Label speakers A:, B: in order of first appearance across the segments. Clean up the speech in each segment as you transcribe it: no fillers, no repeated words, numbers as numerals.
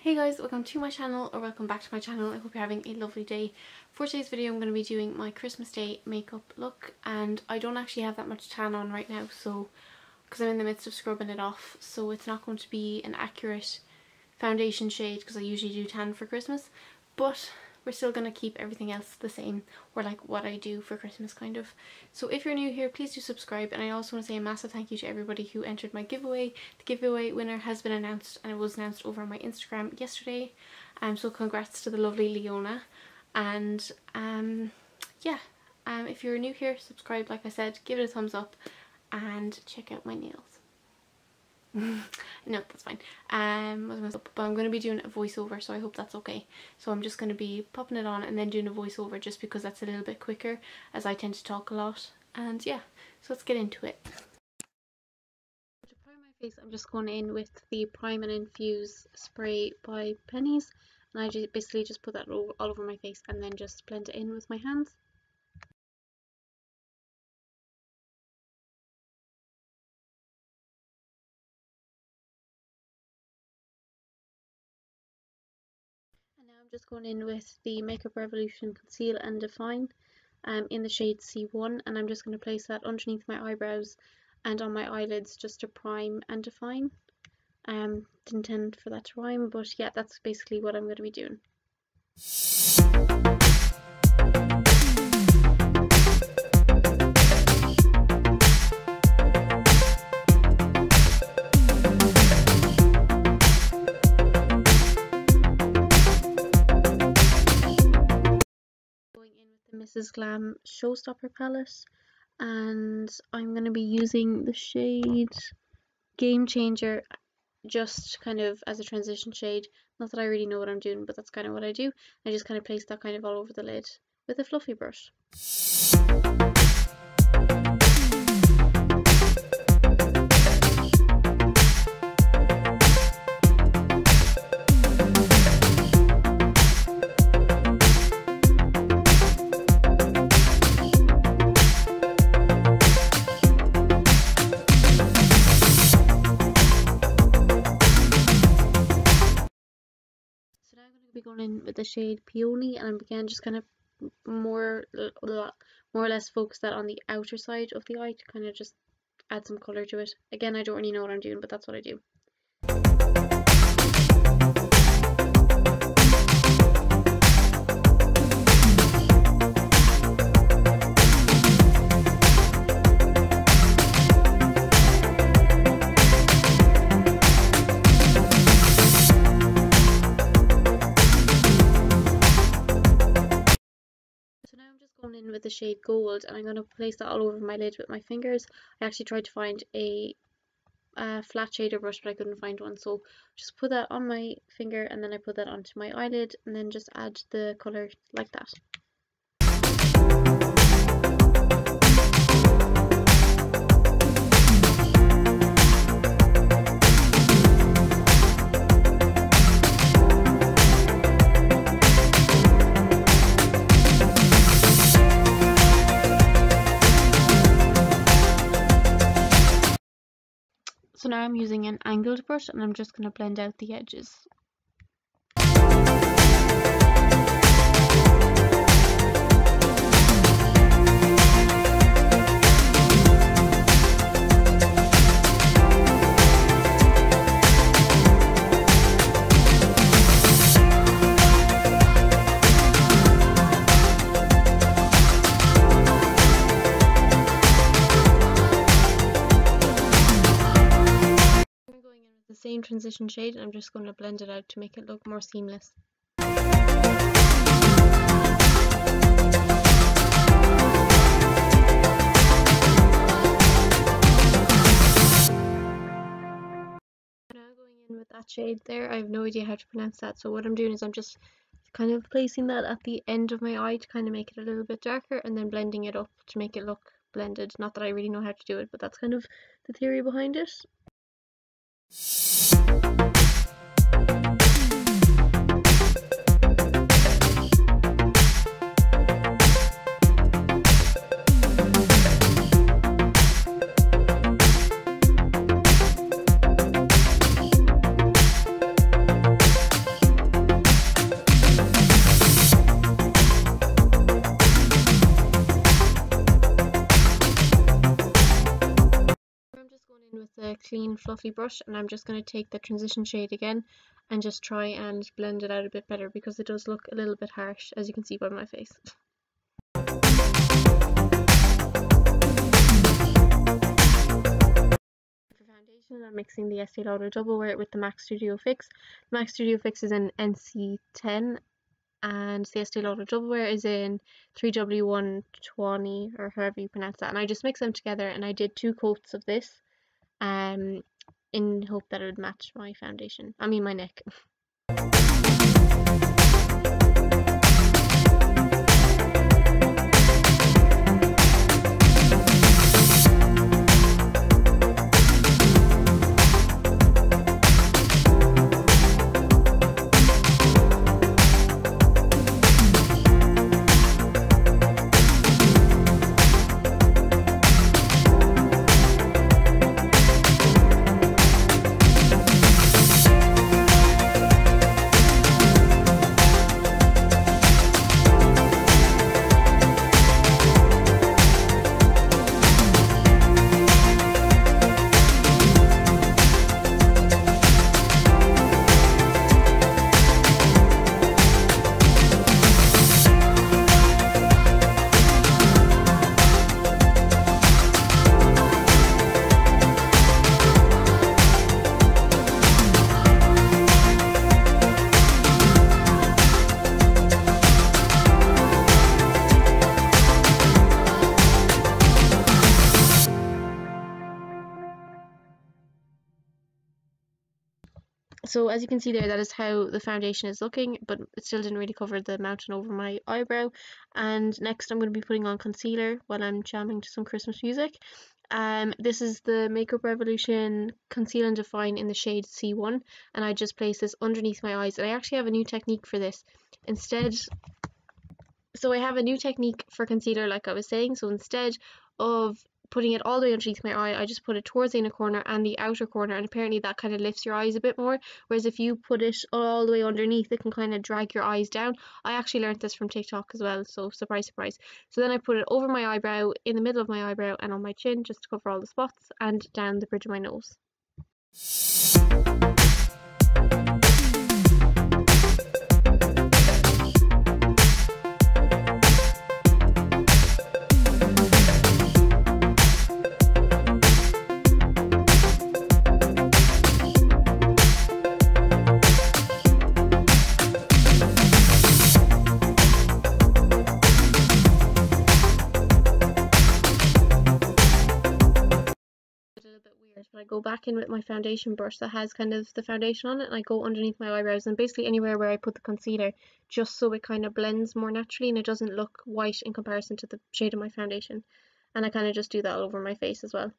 A: Hey guys, welcome to my channel, or welcome back to my channel. I hope you're having a lovely day. For today's video I'm going to be doing my Christmas Day makeup look, and I don't actually have that much tan on right now, so because I'm in the midst of scrubbing it off, so it's not going to be an accurate foundation shade because I usually do tan for Christmas, but we're still going to keep everything else the same, or like what I do for Christmas kind of. So if you're new here, please do subscribe, and I also want to say a massive thank you to everybody who entered my giveaway. The giveaway winner has been announced, and it was announced over on my Instagram yesterday, so congrats to the lovely Leona. And if you're new here, subscribe like I said, give it a thumbs up, and check out my nails. No, that's fine. But I'm going to be doing a voiceover, so I hope that's okay. So I'm just going to be popping it on and then doing a voiceover, just because that's a little bit quicker, as I tend to talk a lot. And yeah, so let's get into it. To prime my face, I'm just going in with the Prime and Infuse spray by Penny's, and I basically just put that all over my face and then just blend it in with my hands. Now I'm just going in with the Makeup Revolution Conceal and Define in the shade C1, and I'm just going to place that underneath my eyebrows and on my eyelids just to prime and define. Didn't intend for that to rhyme, but yeah, that's basically what I'm going to be doing. Mrs. Glam Showstopper palette, and I'm going to be using the shade Game Changer just kind of as a transition shade. Not that I really know what I'm doing, but that's kind of what I do. I just kind of place that kind of all over the lid with a fluffy brush. Going in with the shade Peony, and I'm again just kind of more or less focus that on the outer side of the eye to kind of just add some colour to it. Again, I don't really know what I'm doing, but that's what I do. Going in with the shade Gold, and I'm going to place that all over my lid with my fingers. I actually tried to find a flat shader brush, but I couldn't find one, so just put that on my finger and then I put that onto my eyelid and then just add the colour like that. So now I'm using an angled brush, and I'm just going to blend out the edges. Same transition shade, and I'm just going to blend it out to make it look more seamless. So now going in with that shade there, I have no idea how to pronounce that, so what I'm doing is I'm just kind of placing that at the end of my eye to kind of make it a little bit darker, and then blending it up to make it look blended. Not that I really know how to do it, but that's kind of the theory behind it. clean fluffy brush, and I'm just going to take the transition shade again and just try and blend it out a bit better, because it does look a little bit harsh, as you can see by my face. For foundation, I'm mixing the Estee Lauder Double Wear with the MAC Studio Fix. MAC Studio Fix is in NC10, and the Estee Lauder Double Wear is in 3W120, or however you pronounce that. And I just mix them together, and I did 2 coats of this in hope that it would match my foundation. I mean my neck. So as you can see there, that is how the foundation is looking, but it still didn't really cover the mountain over my eyebrow. And next I'm going to be putting on concealer while I'm jamming to some Christmas music. This is the Makeup Revolution Conceal and Define in the shade C1, and I just place this underneath my eyes. And I actually have a new technique for this. So I have a new technique for concealer, like I was saying. So instead of putting it all the way underneath my eye, I just put it towards the inner corner and the outer corner, and apparently that kind of lifts your eyes a bit more, whereas if you put it all the way underneath, it can kind of drag your eyes down. I actually learned this from TikTok as well, so surprise surprise. So then I put it over my eyebrow, in the middle of my eyebrow, and on my chin, just to cover all the spots, and down the bridge of my nose. But I go back in with my foundation brush that has kind of the foundation on it, and I go underneath my eyebrows and basically anywhere where I put the concealer, just so it kind of blends more naturally and it doesn't look white in comparison to the shade of my foundation. And I kind of just do that all over my face as well.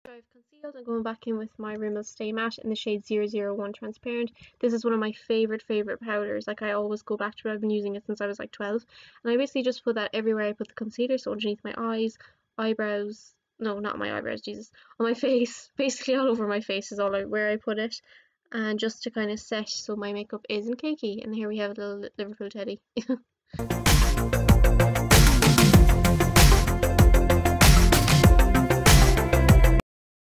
A: I've concealed, and going back in with my Rimmel Stay Matte in the shade 001 Transparent. This is one of my favorite powders. Like, I always go back to it. I've been using it since I was like 12, and I basically just put that everywhere I put the concealer, so underneath my eyes, eyebrows, no, not my eyebrows, Jesus, on my face, basically all over my face is where I put it, and just to kind of set so my makeup isn't cakey. And here we have a little Liverpool teddy.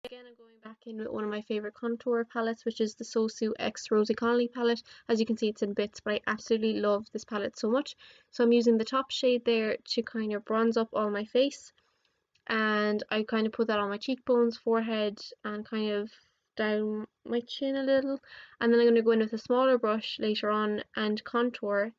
A: Again, I'm going back in with one of my favourite contour palettes, which is the Sosu X Rosie Connolly palette. As you can see, it's in bits, but I absolutely love this palette so much. So I'm using the top shade there to kind of bronze up all my face, and I kind of put that on my cheekbones, forehead, and kind of down my chin a little. And then I'm going to go in with a smaller brush later on and contour,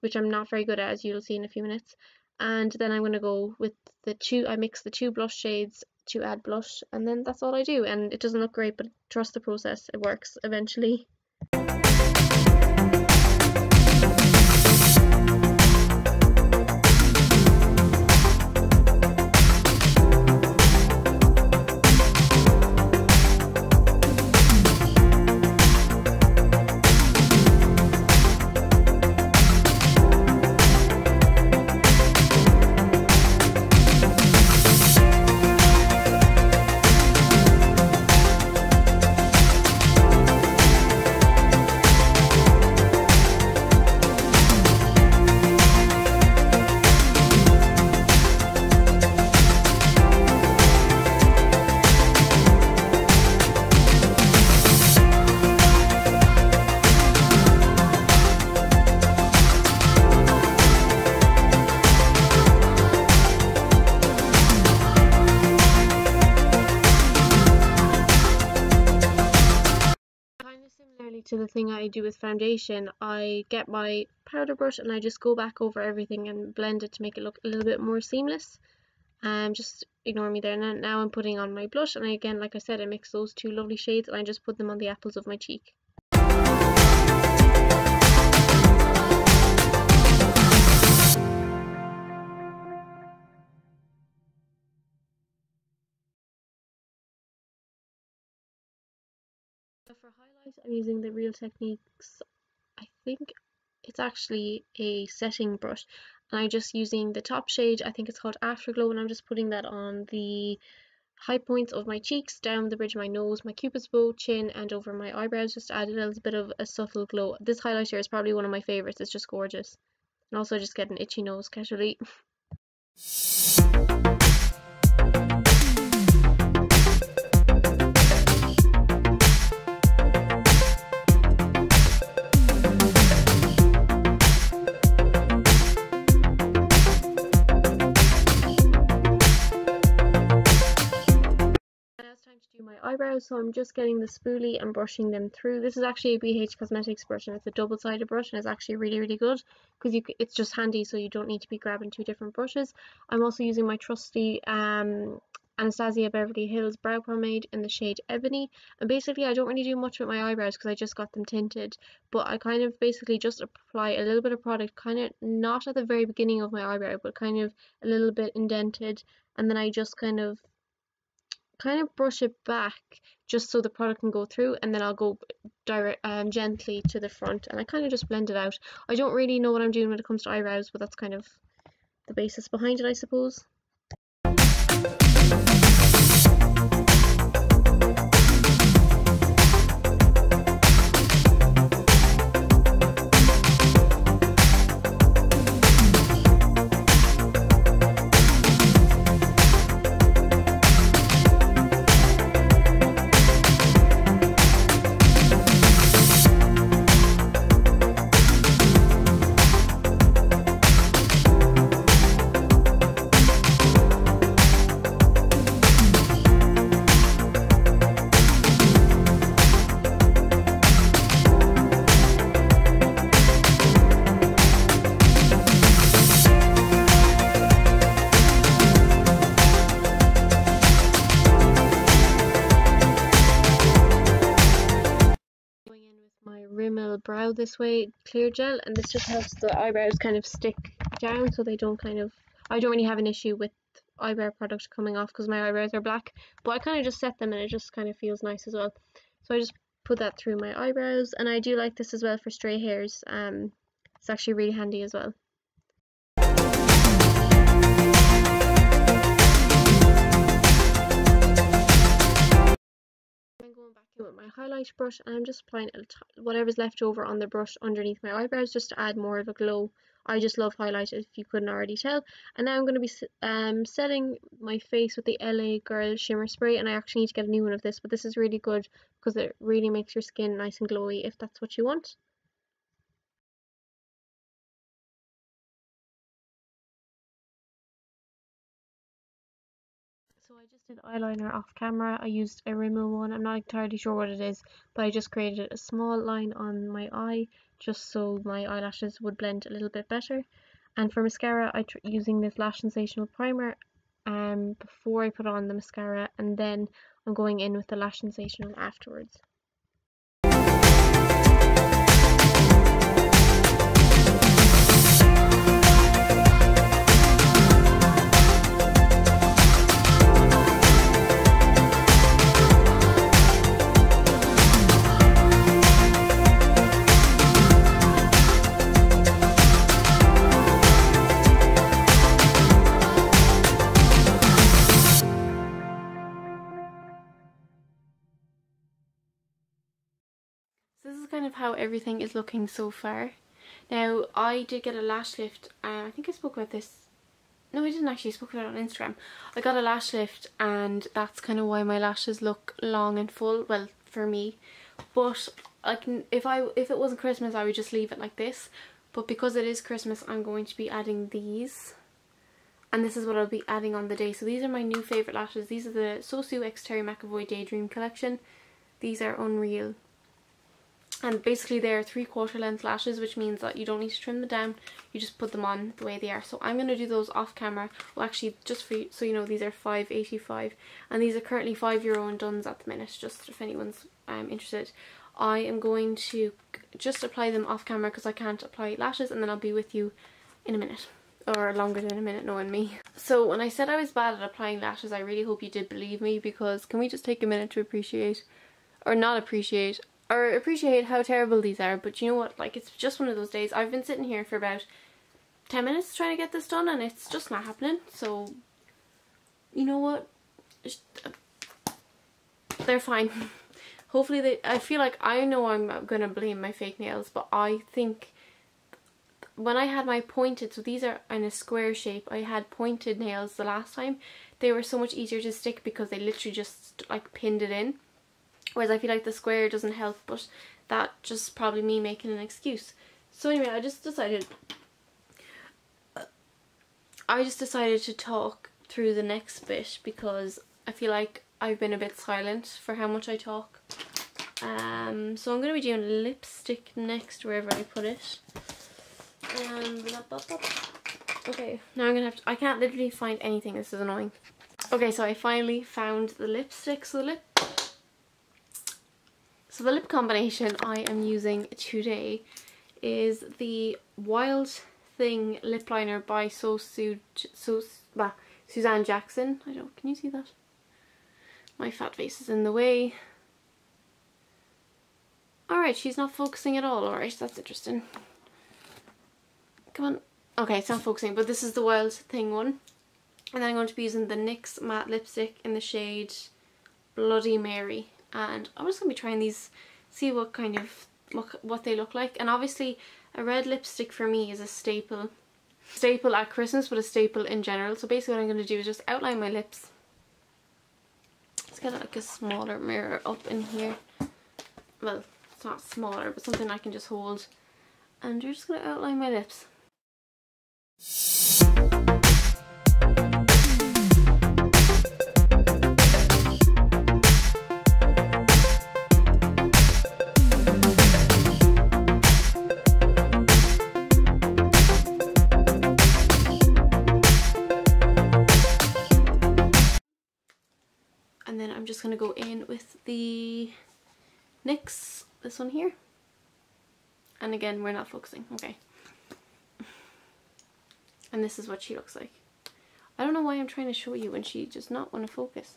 A: which I'm not very good at, as you'll see in a few minutes. And then I'm going to go with I mix the 2 blush shades to add blush, and then that's all I do. And it doesn't look great, but trust the process, it works eventually. to the thing I do with foundation, I get my powder brush and I just go back over everything and blend it to make it look a little bit more seamless. Just ignore me there. Now I'm putting on my blush, and again, like I said, I mix those two lovely shades and I just put them on the apples of my cheek. For highlight, I'm using the Real Techniques, I think it's actually a setting brush, and I'm just using the top shade, I think it's called Afterglow, and I'm just putting that on the high points of my cheeks, down the bridge of my nose, my cupid's bow, chin, and over my eyebrows, just to add a little bit of a subtle glow. This highlighter is probably one of my favourites, it's just gorgeous. And also just get an itchy nose casually. To do my eyebrows, so I'm just getting the spoolie and brushing them through. This is actually a BH Cosmetics brush, and it's a double-sided brush, and it's actually really good because it's just handy, so you don't need to be grabbing two different brushes. I'm also using my trusty Anastasia Beverly Hills brow pomade in the shade Ebony, and basically I don't really do much with my eyebrows because I just got them tinted, but I kind of basically just apply a little bit of product, kind of not at the very beginning of my eyebrow, but kind of a little bit indented, and then I just kind of brush it back just so the product can go through, and then I'll go gently to the front, and I kind of just blend it out. I don't really know what I'm doing when it comes to eyebrows, but that's kind of the basis behind it, I suppose. Brow this way, clear gel, and this just helps the eyebrows kind of stick down so they don't I don't really have an issue with eyebrow product coming off because my eyebrows are black, but I kind of just set them and it just kind of feels nice as well. So I just put that through my eyebrows, and I do like this as well for stray hairs. It's actually really handy as well. I'm going back in with my highlight brush, and I'm just applying whatever's left over on the brush underneath my eyebrows just to add more of a glow. I just love highlight, if you couldn't already tell. And now I'm going to be setting my face with the LA Girl Shimmer Spray, and I actually need to get a new one of this, but this is really good because it really makes your skin nice and glowy if that's what you want. So I just did eyeliner off camera. I used a Rimmel one. I'm not entirely sure what it is, but I just created a small line on my eye just so my eyelashes would blend a little bit better. And for mascara, I'm using this Lash Sensational primer before I put on the mascara, and then I'm going in with the Lash Sensational afterwards. So this is kind of how everything is looking so far. Now, I did get a lash lift. I think I spoke about this. No, I didn't actually. I spoke about it on Instagram. I got a lash lift, and that's kind of why my lashes look long and full. Well, for me. But if it wasn't Christmas, I would just leave it like this. But because it is Christmas, I'm going to be adding these. And this is what I'll be adding on the day. So these are my new favourite lashes. These are the Sosu X Terry McAvoy Daydream collection. These are unreal. And basically they're 3/4 length lashes, which means that you don't need to trim them down, you just put them on the way they are. So I'm going to do those off camera. Well, actually, just for you, so you know, these are £5.85 and these are currently €5 in Dunnes at the minute, just if anyone's interested. I am going to just apply them off camera because I can't apply lashes, and then I'll be with you in a minute. Or longer than a minute, knowing me. So when I said I was bad at applying lashes, I really hope you did believe me, because can we just take a minute to appreciate, or not appreciate, or appreciate how terrible these are. But you know what, like, it's just one of those days. I've been sitting here for about 10 minutes trying to get this done and it's just not happening. So you know what, they're fine. Hopefully I feel like, I know I'm gonna blame my fake nails, but I think when I had my pointed, so these are in a square shape, I had pointed nails the last time, they were so much easier to stick because they literally just like pinned it in. Whereas I feel like the square doesn't help, but that's just probably me making an excuse. So anyway, I just decided to talk through the next bit because I feel like I've been a bit silent for how much I talk. So I'm going to be doing lipstick next, wherever I put it. Okay, now I'm going to I can't literally find anything, this is annoying. Okay, so I finally found the lipstick. So the lip combination I am using today is the Wild Thing lip liner by Suzanne Jackson. Can you see that? My fat face is in the way. Alright, she's not focusing at all. Alright, that's interesting. Come on. Okay, it's not focusing, but this is the Wild Thing one. And then I'm going to be using the NYX matte lipstick in the shade Bloody Mary. And I'm just going to be trying these, see what kind of what they look like. And obviously a red lipstick for me is a staple at Christmas, but a staple in general. So basically what I'm going to do is just outline my lips. Let's get like a smaller mirror up in here. Well, it's not smaller, but something I can just hold. And you're just going to outline my lips. And then I'm just going to go in with the NYX, this one here. And again, we're not focusing, okay. And this is what she looks like. I don't know why I'm trying to show you when she does not want to focus.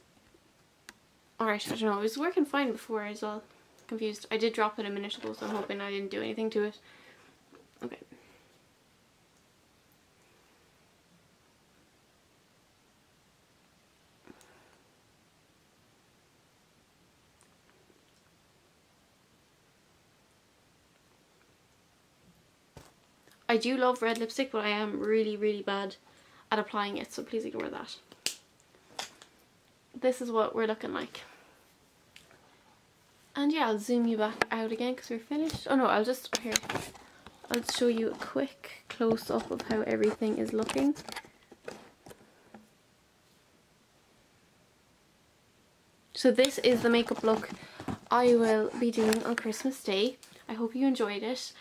A: Alright, I don't know, it was working fine before as well. Confused. I did drop it a minute ago, so I'm hoping I didn't do anything to it. Okay. I do love red lipstick, but I am really, really bad at applying it, so please ignore that. This is what we're looking like. And yeah, I'll zoom you back out again because we're finished. Oh no, I'll show you a quick close-up of how everything is looking. So this is the makeup look I will be doing on Christmas Day. I hope you enjoyed it.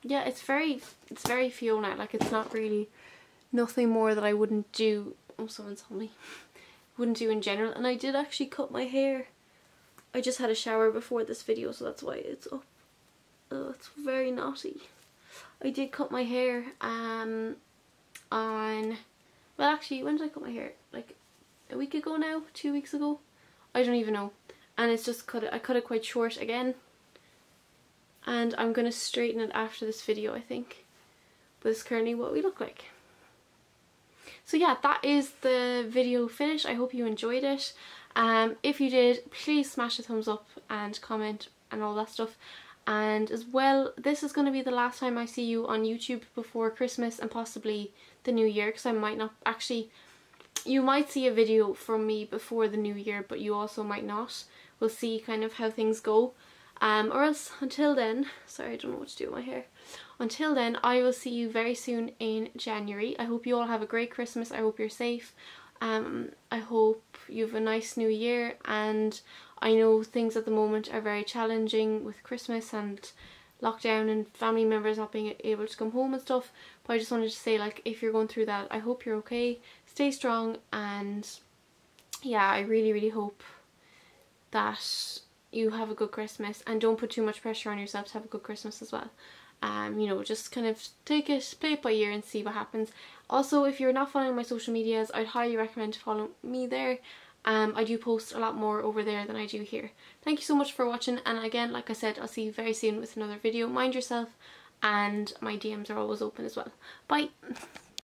A: Yeah, it's very Fiona, like it's not really, nothing more that I wouldn't do. Oh, someone saw me. Wouldn't do in general. And I did actually cut my hair. I just had a shower before this video, so that's why it's up. Oh, it's very naughty. I did cut my hair on, well actually, when did I cut my hair? Like a week ago now? 2 weeks ago? I don't even know. And it's just I cut it quite short again. And I'm going to straighten it after this video, I think. But it's currently what we look like. So yeah, that is the video finished. I hope you enjoyed it. If you did, please smash a thumbs up and comment and all that stuff. And as well, this is going to be the last time I see you on YouTube before Christmas and possibly the New Year. Because I might not, actually, you might see a video from me before the New Year, but you also might not. We'll see kind of how things go. Or else, until then, sorry, I don't know what to do with my hair. Until then, I will see you very soon in January. I hope you all have a great Christmas. I hope you're safe. I hope you have a nice new year, and I know things at the moment are very challenging with Christmas and lockdown and family members not being able to come home and stuff, but I just wanted to say, like, if you're going through that, I hope you're okay, stay strong, and yeah, I really hope that you have a good Christmas, and don't put too much pressure on yourself to have a good Christmas as well. You know, just kind of take it, play it by ear and see what happens. Also, if you're not following my social medias, I'd highly recommend to follow me there. I do post a lot more over there than I do here. Thank you so much for watching, and again, like I said, I'll see you very soon with another video. Mind yourself, and my DMs are always open as well. Bye!